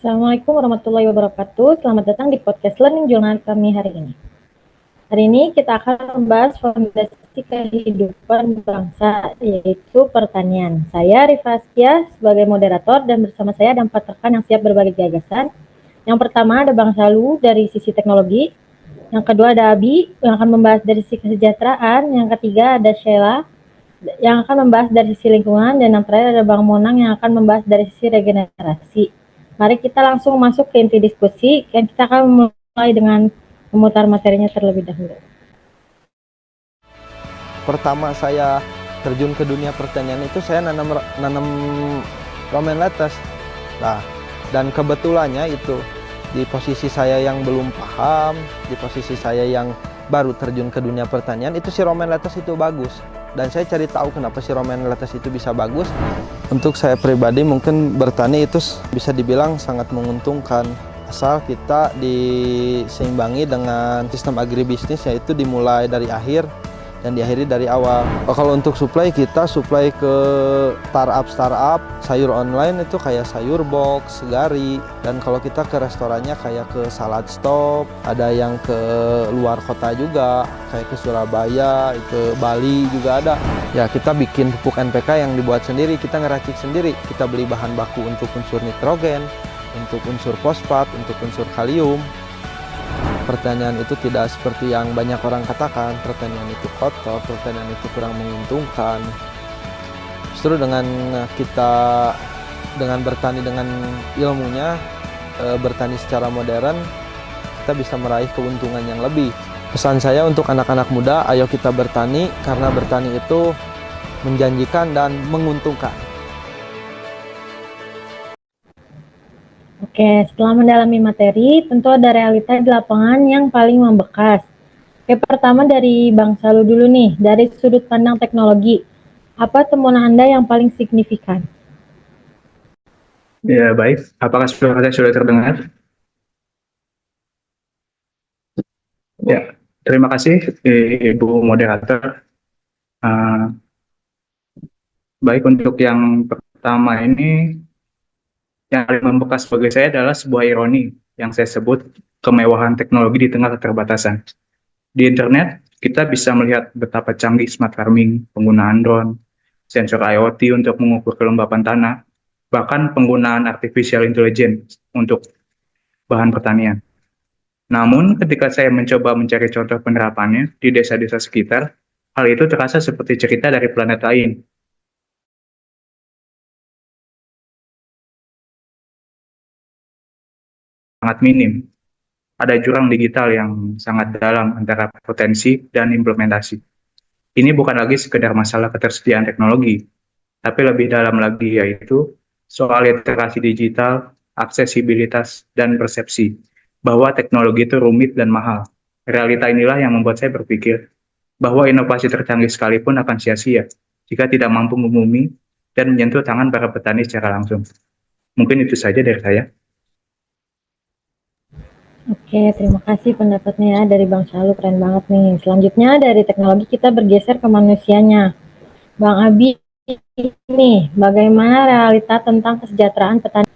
Assalamualaikum warahmatullahi wabarakatuh. Selamat datang di podcast Learning Journal kami hari ini. Hari ini kita akan membahas fondasi kehidupan bangsa, yaitu pertanian. Saya Rifa Astia sebagai moderator dan bersama saya ada 4 rekan yang siap berbagi gagasan. Yang pertama ada Bang Salu dari sisi teknologi. Yang kedua ada Abi yang akan membahas dari sisi kesejahteraan. Yang ketiga ada Sheila yang akan membahas dari sisi lingkungan. Dan yang terakhir ada Bang Monang yang akan membahas dari sisi regenerasi. Mari kita langsung masuk ke inti diskusi, dan kita akan mulai dengan memutar materinya terlebih dahulu. Pertama saya terjun ke dunia pertanian itu saya nanam romen lettuce. Nah, dan kebetulannya itu di posisi saya yang belum paham, di posisi saya yang baru terjun ke dunia pertanian, itu si romen lettuce itu bagus. Dan saya cari tahu kenapa si romen lettuce itu bisa bagus. Untuk saya pribadi mungkin bertani itu bisa dibilang sangat menguntungkan, asal kita diseimbangi dengan sistem agribisnis, yaitu dimulai dari akhir dan diakhiri dari awal. Kalau untuk supply, kita supply ke startup sayur online itu kayak sayur box, segari. Dan kalau kita ke restorannya kayak ke Salad Stop, ada yang ke luar kota juga, kayak ke Surabaya, ke Bali juga ada. Ya, kita bikin pupuk NPK yang dibuat sendiri, kita ngeracik sendiri. Kita beli bahan baku untuk unsur nitrogen, untuk unsur fosfat, untuk unsur kalium. Pertanian itu tidak seperti yang banyak orang katakan, pertanian itu kotor, pertanian itu kurang menguntungkan. Justru dengan bertani dengan ilmunya, bertani secara modern, kita bisa meraih keuntungan yang lebih. Pesan saya untuk anak-anak muda, ayo kita bertani, karena bertani itu menjanjikan dan menguntungkan. Oke, setelah mendalami materi, tentu ada realita di lapangan yang paling membekas. Oke, pertama dari Bang Salu dulu nih, dari sudut pandang teknologi. Apa temuan Anda yang paling signifikan? Ya, baik. Apakah suara saya sudah terdengar? Ya, terima kasih Ibu Moderator. Uh, Baik, untuk yang pertama ini, yang paling membekas bagi saya adalah sebuah ironi yang saya sebut kemewahan teknologi di tengah keterbatasan. Di internet, kita bisa melihat betapa canggih smart farming, penggunaan drone, sensor IoT untuk mengukur kelembapan tanah, bahkan penggunaan artificial intelligence untuk bahan pertanian. Namun, ketika saya mencoba mencari contoh penerapannya di desa-desa sekitar, hal itu terasa seperti cerita dari planet lain. Sangat minim. Ada jurang digital yang sangat dalam antara potensi dan implementasi. Ini bukan lagi sekedar masalah ketersediaan teknologi, tapi lebih dalam lagi, yaitu soal literasi digital, aksesibilitas, dan persepsi bahwa teknologi itu rumit dan mahal. Realita inilah yang membuat saya berpikir bahwa inovasi tercanggih sekalipun akan sia-sia jika tidak mampu membumi dan menyentuh tangan para petani secara langsung. Mungkin itu saja dari saya. Oke, terima kasih pendapatnya ya dari Bang Salu, keren banget nih. Selanjutnya dari teknologi kita bergeser ke manusianya. Bang Abi nih, bagaimana realita tentang kesejahteraan petani?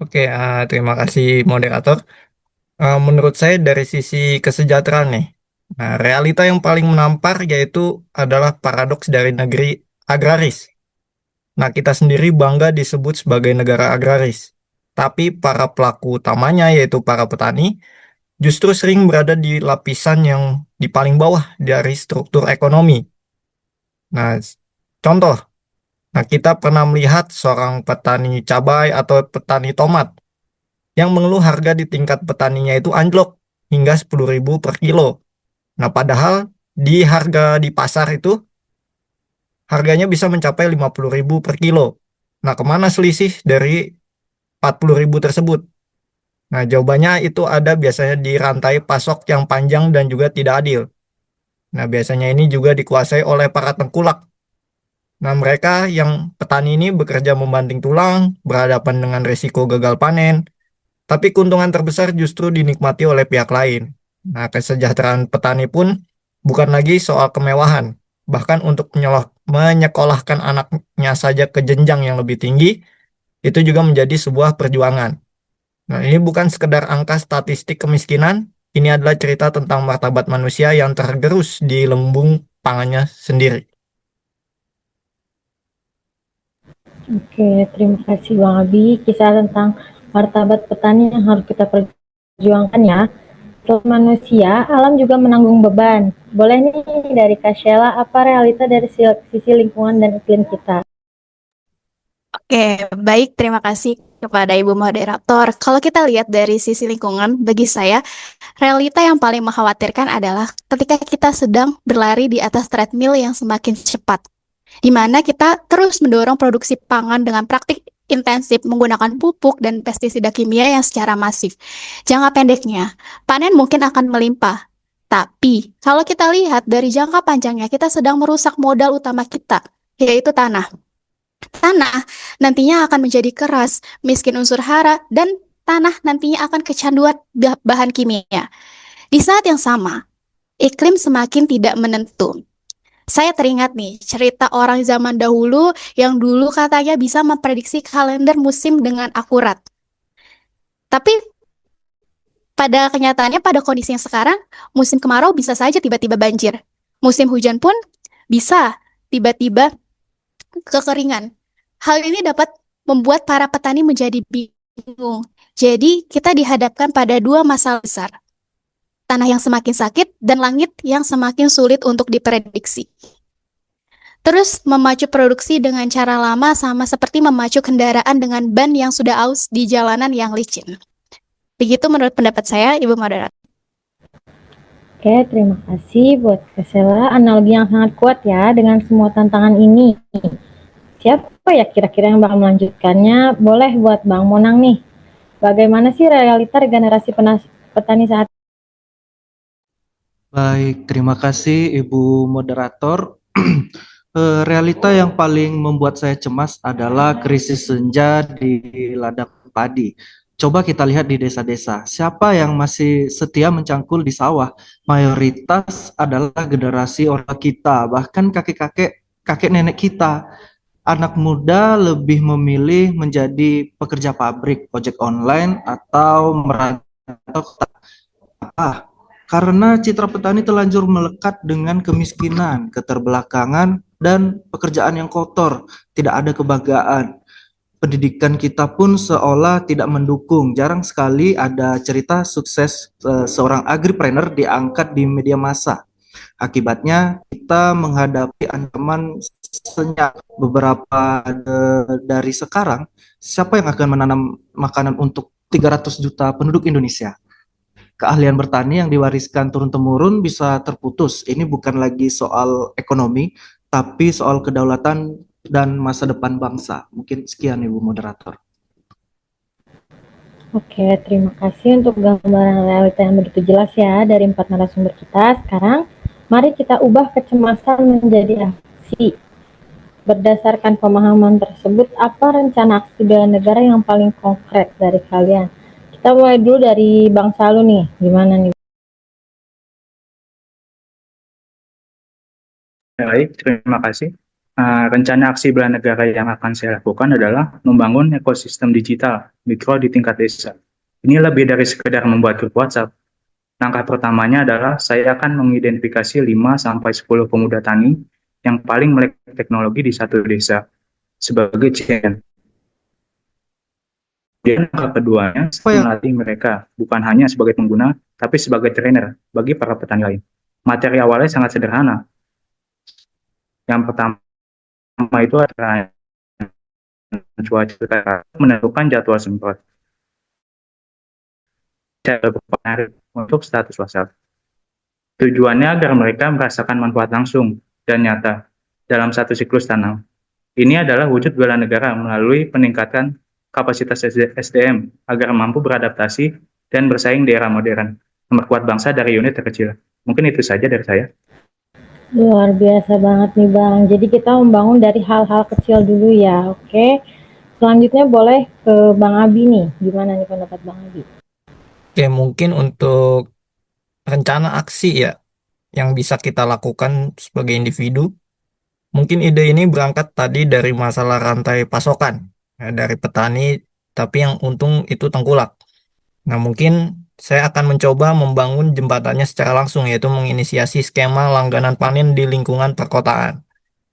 Oke, terima kasih moderator. Menurut saya dari sisi kesejahteraan nih, nah, realita yang paling menampar yaitu adalah paradoks dari negeri agraris. Nah, kita sendiri bangga disebut sebagai negara agraris, tapi para pelaku utamanya yaitu para petani justru sering berada di lapisan yang di paling bawah dari struktur ekonomi. Nah, contoh, nah kita pernah melihat seorang petani cabai atau petani tomat yang mengeluh harga di tingkat petaninya itu anjlok hingga 10.000 per kilo. Nah, padahal di harga di pasar itu harganya bisa mencapai 50.000 per kilo. Nah, kemana selisih dari 40.000 tersebut? Nah, jawabannya itu ada biasanya di rantai pasok yang panjang dan juga tidak adil. Nah, biasanya ini juga dikuasai oleh para tengkulak. Nah, mereka yang petani ini bekerja membanting tulang, berhadapan dengan risiko gagal panen, tapi keuntungan terbesar justru dinikmati oleh pihak lain. Nah, kesejahteraan petani pun bukan lagi soal kemewahan. Bahkan untuk menyekolahkan anaknya saja ke jenjang yang lebih tinggi, itu juga menjadi sebuah perjuangan. Nah, ini bukan sekedar angka statistik kemiskinan, ini adalah cerita tentang martabat manusia yang tergerus di lembung pangannya sendiri. Oke, terima kasih Bang Abi. Kisah tentang martabat petani yang harus kita perjuangkan ya. Selain manusia, alam juga menanggung beban. Boleh nih dari Kak Sheila, apa realita dari sisi lingkungan dan iklim kita? Oke, baik. Terima kasih kepada Ibu Moderator. Kalau kita lihat dari sisi lingkungan, bagi saya, realita yang paling mengkhawatirkan adalah ketika kita sedang berlari di atas treadmill yang semakin cepat, di mana kita terus mendorong produksi pangan dengan praktik intensif menggunakan pupuk dan pestisida kimia yang secara masif. Jangka pendeknya, panen mungkin akan melimpah. Tapi, kalau kita lihat dari jangka panjangnya, kita sedang merusak modal utama kita, yaitu tanah. Tanah nantinya akan menjadi keras, miskin unsur hara, dan tanah nantinya akan kecanduan bahan kimia. Di saat yang sama, iklim semakin tidak menentu. Saya teringat nih cerita orang zaman dahulu yang dulu katanya bisa memprediksi kalender musim dengan akurat. Tapi pada kenyataannya, pada kondisi yang sekarang, musim kemarau bisa saja tiba-tiba banjir. Musim hujan pun bisa tiba-tiba kekeringan. Hal ini dapat membuat para petani menjadi bingung. Jadi, kita dihadapkan pada dua masalah besar. Tanah yang semakin sakit dan langit yang semakin sulit untuk diprediksi. Terus, memacu produksi dengan cara lama sama seperti memacu kendaraan dengan ban yang sudah aus di jalanan yang licin. Begitu menurut pendapat saya, Ibu Moderator. Oke, terima kasih buat Kak Sheila. Analogi yang sangat kuat ya dengan semua tantangan ini. Siapa ya kira-kira yang bakal melanjutkannya? Boleh buat Bang Monang nih. Bagaimana sih realita regenerasi petani saat ini? Baik, terima kasih Ibu Moderator. Realita yang paling membuat saya cemas adalah krisis senja di ladang padi. Coba kita lihat di desa-desa, siapa yang masih setia mencangkul di sawah? Mayoritas adalah generasi orang kita, bahkan kakek nenek kita. Anak muda lebih memilih menjadi pekerja pabrik, ojek online, atau merantau ke kota. Karena citra petani telanjur melekat dengan kemiskinan, keterbelakangan, dan pekerjaan yang kotor, tidak ada kebanggaan. Pendidikan kita pun seolah tidak mendukung. Jarang sekali ada cerita sukses seorang agripreneur diangkat di media massa. Akibatnya kita menghadapi ancaman senyap beberapa dari sekarang. Siapa yang akan menanam makanan untuk 300 juta penduduk Indonesia? Keahlian bertani yang diwariskan turun-temurun bisa terputus. Ini bukan lagi soal ekonomi, tapi soal kedaulatan dan masa depan bangsa. Mungkin sekian, Ibu Moderator. Oke, terima kasih untuk gambaran realita yang begitu jelas ya dari 4 narasumber kita. Sekarang, mari kita ubah kecemasan menjadi aksi. Berdasarkan pemahaman tersebut, apa rencana aksi bela negara yang paling konkret dari kalian? Kita mulai dulu dari Bang Salu nih, gimana nih? Baik, terima kasih. Rencana aksi bela negara yang akan saya lakukan adalah membangun ekosistem digital mikro di tingkat desa. Ini lebih dari sekedar membuat grup WhatsApp. Langkah pertamanya adalah saya akan mengidentifikasi 5-10 pemuda tani yang paling melek teknologi di satu desa sebagai champion. Dan langkah keduanya, saya melatih mereka bukan hanya sebagai pengguna, tapi sebagai trainer bagi para petani lain. Materi awalnya sangat sederhana. Yang pertama itu adalah cuaca, menentukan jadwal semprot. Cara berpengaruh untuk status WhatsApp. Tujuannya agar mereka merasakan manfaat langsung dan nyata dalam satu siklus tanam. Ini adalah wujud bela negara melalui peningkatan kapasitas SDM agar mampu beradaptasi dan bersaing di era modern, memperkuat bangsa dari unit terkecil. Mungkin itu saja dari saya. Luar biasa banget nih Bang. Jadi kita membangun dari hal-hal kecil dulu ya, oke? Selanjutnya boleh ke Bang Abi nih. Gimana nih pendapat Bang Abi? Oke, mungkin untuk rencana aksi ya, yang bisa kita lakukan sebagai individu. Mungkin ide ini berangkat tadi dari masalah rantai pasokan. dari petani, tapi yang untung itu tengkulak. Nah, mungkin saya akan mencoba membangun jembatannya secara langsung, yaitu menginisiasi skema langganan panen di lingkungan perkotaan.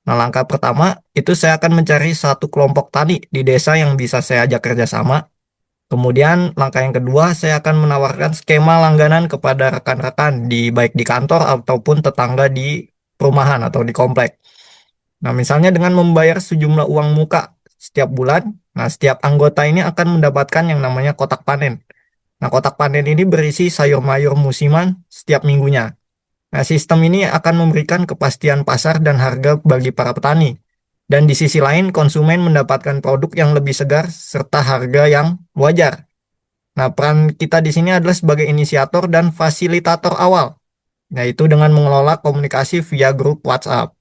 Nah, langkah pertama itu saya akan mencari satu kelompok tani di desa yang bisa saya ajak kerjasama. Kemudian, langkah yang kedua, saya akan menawarkan skema langganan kepada rekan-rekan baik di kantor ataupun tetangga di perumahan atau di komplek. Nah, misalnya dengan membayar sejumlah uang muka setiap bulan, nah setiap anggota ini akan mendapatkan yang namanya kotak panen. Nah, kotak panen ini berisi sayur mayur musiman setiap minggunya. Nah, sistem ini akan memberikan kepastian pasar dan harga bagi para petani. Dan di sisi lain, konsumen mendapatkan produk yang lebih segar serta harga yang wajar. Nah, peran kita di sini adalah sebagai inisiator dan fasilitator awal, yaitu dengan mengelola komunikasi via grup WhatsApp.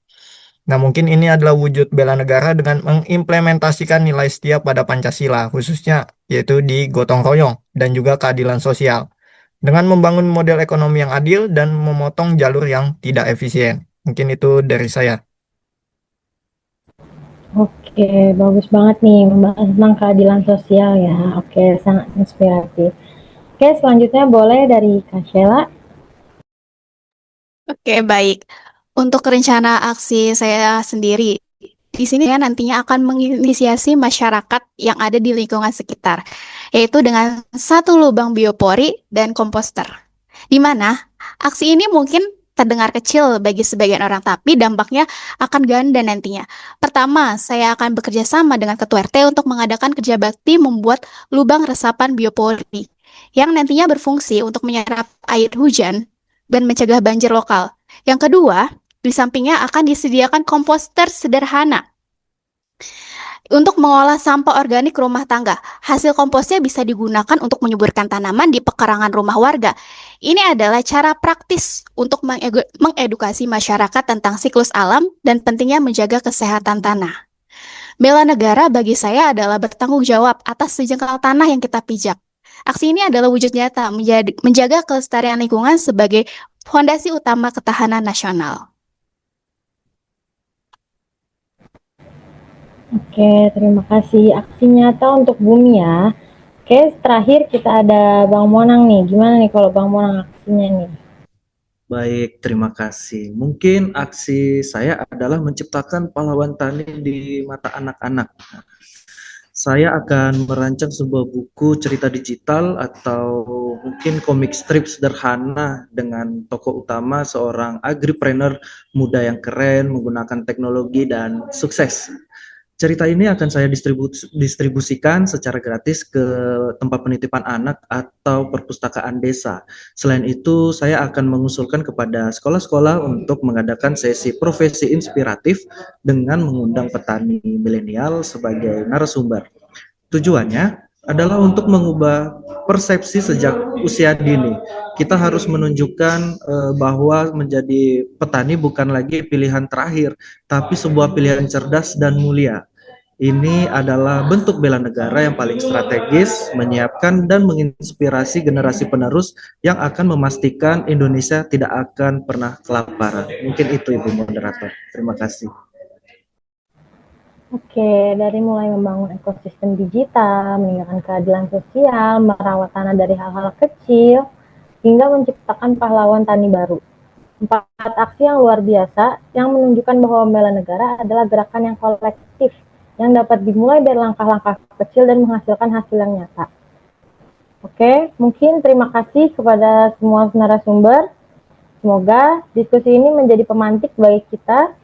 Nah, mungkin ini adalah wujud bela negara dengan mengimplementasikan nilai setia pada Pancasila, khususnya yaitu di gotong royong dan juga keadilan sosial, dengan membangun model ekonomi yang adil dan memotong jalur yang tidak efisien. Mungkin itu dari saya. Oke, bagus banget nih membahas tentang keadilan sosial ya. Oke, sangat inspiratif. Oke, selanjutnya boleh dari Kak Sheila. Oke, baik. Untuk rencana aksi saya sendiri, di sini saya nantinya akan menginisiasi masyarakat yang ada di lingkungan sekitar, yaitu dengan satu lubang biopori dan komposter. Di mana aksi ini mungkin terdengar kecil bagi sebagian orang, tapi dampaknya akan ganda nantinya. Pertama, saya akan bekerja sama dengan Ketua RT untuk mengadakan kerja bakti membuat lubang resapan biopori, yang nantinya berfungsi untuk menyerap air hujan dan mencegah banjir lokal. Yang kedua, di sampingnya akan disediakan komposter sederhana untuk mengolah sampah organik rumah tangga. Hasil komposnya bisa digunakan untuk menyuburkan tanaman di pekarangan rumah warga. Ini adalah cara praktis untuk mengedukasi masyarakat tentang siklus alam dan pentingnya menjaga kesehatan tanah. Bela negara bagi saya adalah bertanggung jawab atas sejengkal tanah yang kita pijak. Aksi ini adalah wujud nyata menjaga kelestarian lingkungan sebagai fondasi utama ketahanan nasional. Oke, terima kasih. Aksi nyata untuk bumi ya. Oke, terakhir kita ada Bang Monang nih. Gimana nih kalau Bang Monang aksinya nih? Baik, terima kasih. Mungkin aksi saya adalah menciptakan pahlawan tani di mata anak-anak. Saya akan merancang sebuah buku cerita digital atau mungkin komik strip sederhana dengan tokoh utama seorang agripreneur muda yang keren, menggunakan teknologi dan sukses. Cerita ini akan saya distribusikan secara gratis ke tempat penitipan anak atau perpustakaan desa. Selain itu, saya akan mengusulkan kepada sekolah-sekolah untuk mengadakan sesi profesi inspiratif dengan mengundang petani milenial sebagai narasumber. Tujuannya adalah untuk mengubah persepsi sejak usia dini. Kita harus menunjukkan bahwa menjadi petani bukan lagi pilihan terakhir, tapi sebuah pilihan cerdas dan mulia. Ini adalah bentuk bela negara yang paling strategis, menyiapkan dan menginspirasi generasi penerus yang akan memastikan Indonesia tidak akan pernah kelaparan. Mungkin itu Ibu Moderator. Terima kasih. Oke, dari mulai membangun ekosistem digital, meningkatkan keadilan sosial, merawat tanah dari hal-hal kecil, hingga menciptakan pahlawan tani baru. 4 aksi yang luar biasa yang menunjukkan bahwa bela negara adalah gerakan yang kolektif, yang dapat dimulai dari langkah-langkah kecil dan menghasilkan hasil yang nyata. Oke, mungkin terima kasih kepada semua narasumber. Semoga diskusi ini menjadi pemantik bagi kita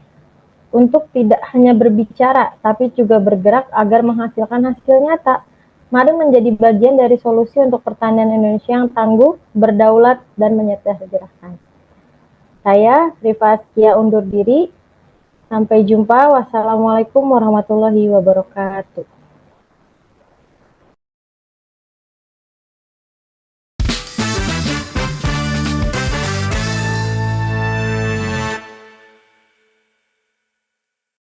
untuk tidak hanya berbicara, tapi juga bergerak agar menghasilkan hasil nyata. Mari menjadi bagian dari solusi untuk pertanian Indonesia yang tangguh, berdaulat, dan menyejahterakan. Saya, Rifa Askia, undur diri. Sampai jumpa. Wassalamualaikum warahmatullahi wabarakatuh.